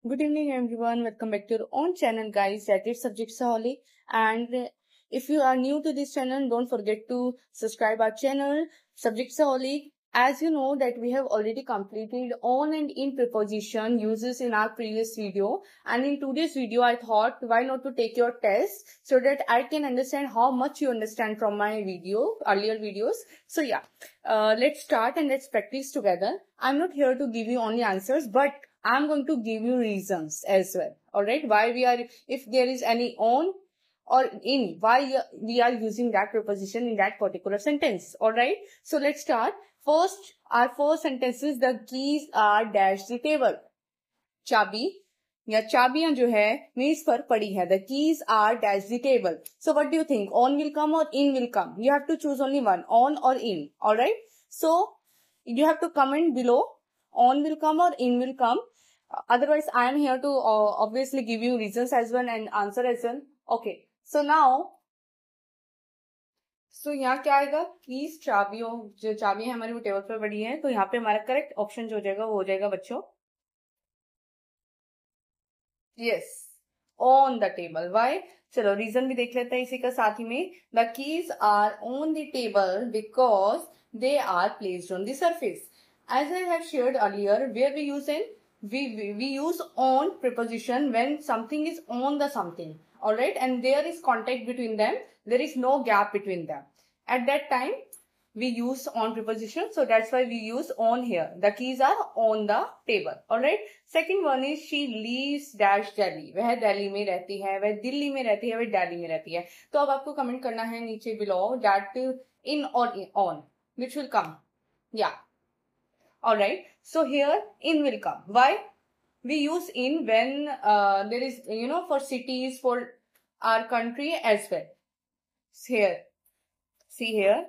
Good evening everyone, welcome back to your own channel guys, that is Subjectsaholic. And if you are new to this channel, don't forget to subscribe our channel Subjectsaholic. As you know that we have already completed on and in preposition uses in our previous video, and in today's video I thought why not to take your test so that I can understand how much you understand from my earlier videos. So yeah, let's start and let's practice together. I'm not here to give you only answers, but I'm going to give you reasons as well. Alright, why we are, if there is any on or in, why we are using that preposition in that particular sentence. Alright, so let's start. First, our first sentence is the keys are dash the table. चाबी या चाबियां जो है मेज पर पड़ी है. The keys are dash the table. So what do you think? On will come or in will come? You have to choose only one, on or in. Alright, so you have to comment below. On will come or in will come. Otherwise, I am here to obviously give you reasons as well and answer as well. Okay. So now, यहाँ क्या आएगा? Keys चाबियों, जो चाबियां हमारी वो table पर पड़ी हैं, तो यहाँ पे हमारा करेक्ट ऑप्शन जो हो जाएगा वो हो जाएगा बच्चों, yes, on the table. Why? चलो रीजन भी देख लेते हैं इसी का साथ ही में. The keys are on the table because they are placed on the surface. As I have shared earlier, where we use we use on preposition when something is on the something, all right, and there is contact between them, there is no gap between them. At that time we use on preposition, so that's why we use on here. The keys are on the table. All right. Second one is she lives dash Delhi. वह दिल्ली में रहती है, वह दिल्ली में रहती है, वह दिल्ली में रहती है. तो अब आपको कमेंट करना है नीचे below that in or on which will come. Yeah. All right. So here in will come. Why? We use in when there is, for cities, for our country as well. Here. See here.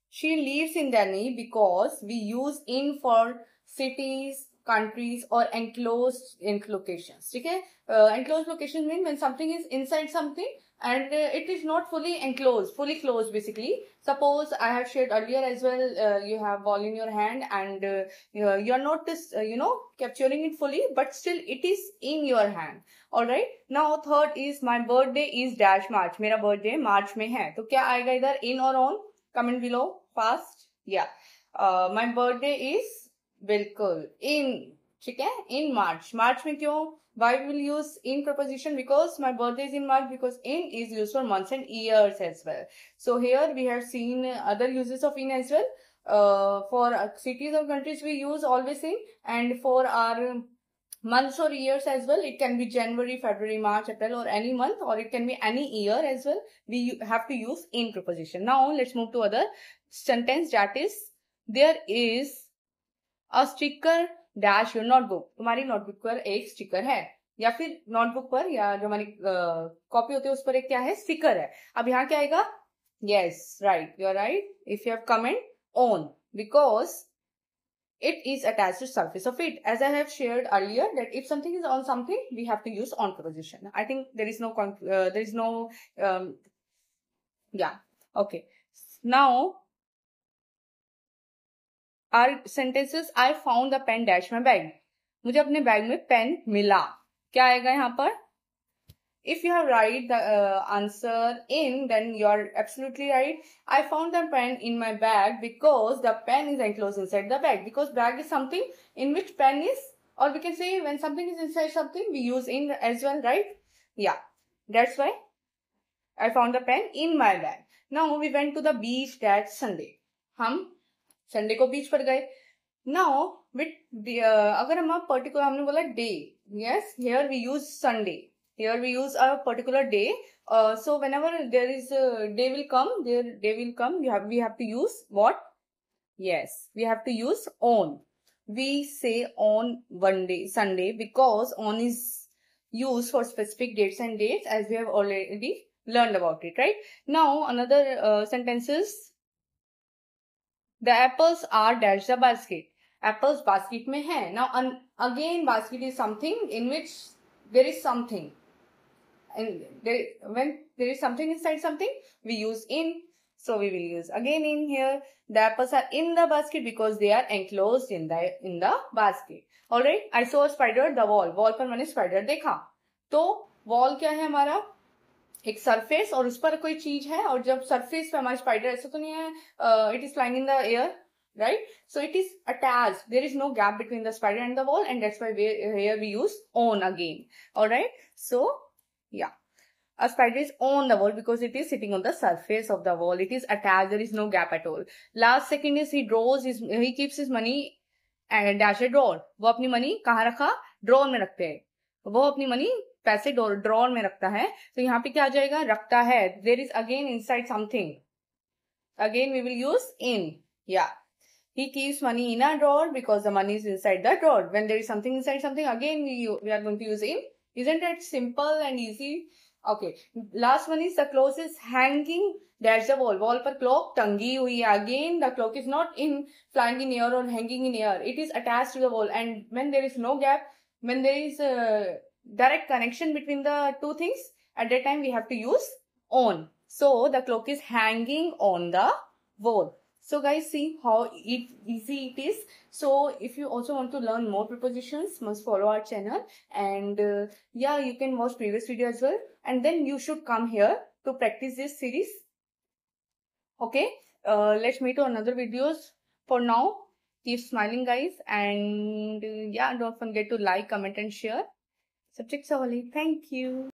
She lives in Delhi because we use in for cities, countries or enclosed locations. Okay? Enclosed location means when something is inside something and it is not fully enclosed, fully closed basically. Suppose I have shared earlier as well, you have ball in your hand and you are not capturing it fully, but still it is in your hand. Alright. Now third is my birthday is dash March. मेरा birthday March में है. तो क्या आएगा इधर, in or on? Comment below fast. Yeah. My birthday is बिल्कुल in. ठीक है, in March. March में क्यों? Why we will use in preposition? Because my birthday is in March, because in is used for months and years as well. So here we have seen other uses of in as well. For cities or countries we use always in, and for our months or years as well, it can be January, February, March, April or any month, or it can be any year as well. We have to use in preposition. Now let's move to other sentence, that is there is a sticker dash your notebook. तुम्हारी notebook पर एक sticker है, या फिर notebook पर या जो हमारी कॉपी होती है उस पर एक क्या है, स्टिकर है. अब यहाँ क्या आएगा? Yes, right, you are right. If you have comment on because it is attached to surface of it. As I have shared earlier that if something is on something, we have to use on preposition. I think there is no yeah. Okay. Now our sentences, I found the pen dash my bag. मुझे अपने bag में pen मिला. क्या आएगा यहाँ पर? If you have write the answer in, then you are absolutely right. I found the pen in my bag because the pen is enclosed inside the bag. Because bag is something in which pen is, or we can say when something is inside something, we use in as well, right? Yeah, that's why I found the pen in my bag. Now we went to the beach that Sunday. हम Sunday को beach पर गए. Now with the अगर हम particular हमने बोला day, yes, here we use Sunday. Here we use a particular day. So whenever there is a day will come, we have to use what? Yes, we have to use on. We say on one day, Sunday, because on is used for specific dates and dates, as we have already learned about it, right? Now another sentences. The apples are dash the basket. Apples basket में है. Now again basket is something in which there is something. And when there is something inside something, we use in. So we will use again in here. The apples are in the basket because they are enclosed in the basket. Alright, I saw a spider the wall. Wall पर मैंने spider देखा. तो wall क्या है हमारा? एक surface और उस पर कोई चीज है, और जब सरफेस पे हमारा स्पाइडर, ऐसा तो नहीं है it is flying in the air, right? So it is attached. There is no gap between the spider and the wall, and that's why here we use on again. All right. So yeah, a spider is on the wall because it is sitting on the surface of the wall. It is attached. There is no gap at all. Last second is he keeps his money and dash a drawer. वो अपनी money कहाँ रखा? Drawer में रखते हैं. वो अपनी money पैसे ड्रॉर में रखता है. तो यहाँ पे क्या आ जाएगा? रखता है. There is again inside something. Again we will use in. Yeah. He keeps money in a drawer because the money is inside the drawer. When there is something inside something, again we are going to use in. Isn't that simple and easy? Okay. Last one is the cloth is hanging. That's the wall. Wall पर clock टंगी हुई है. Again, the clock is not in flying in air or hanging in air. It is attached to the wall. And when there is no gap, when there is a direct connection between the two things, at that time we have to use on. So the clock is hanging on the wall. So guys, see how easy it is. So if you also want to learn more prepositions, must follow our channel. And yeah, you can watch previous video as well. And then you should come here to practice this series. Okay, let's meet on another videos. For now, keep smiling guys. And yeah, don't forget to like, comment and share. Subjects only. Thank you.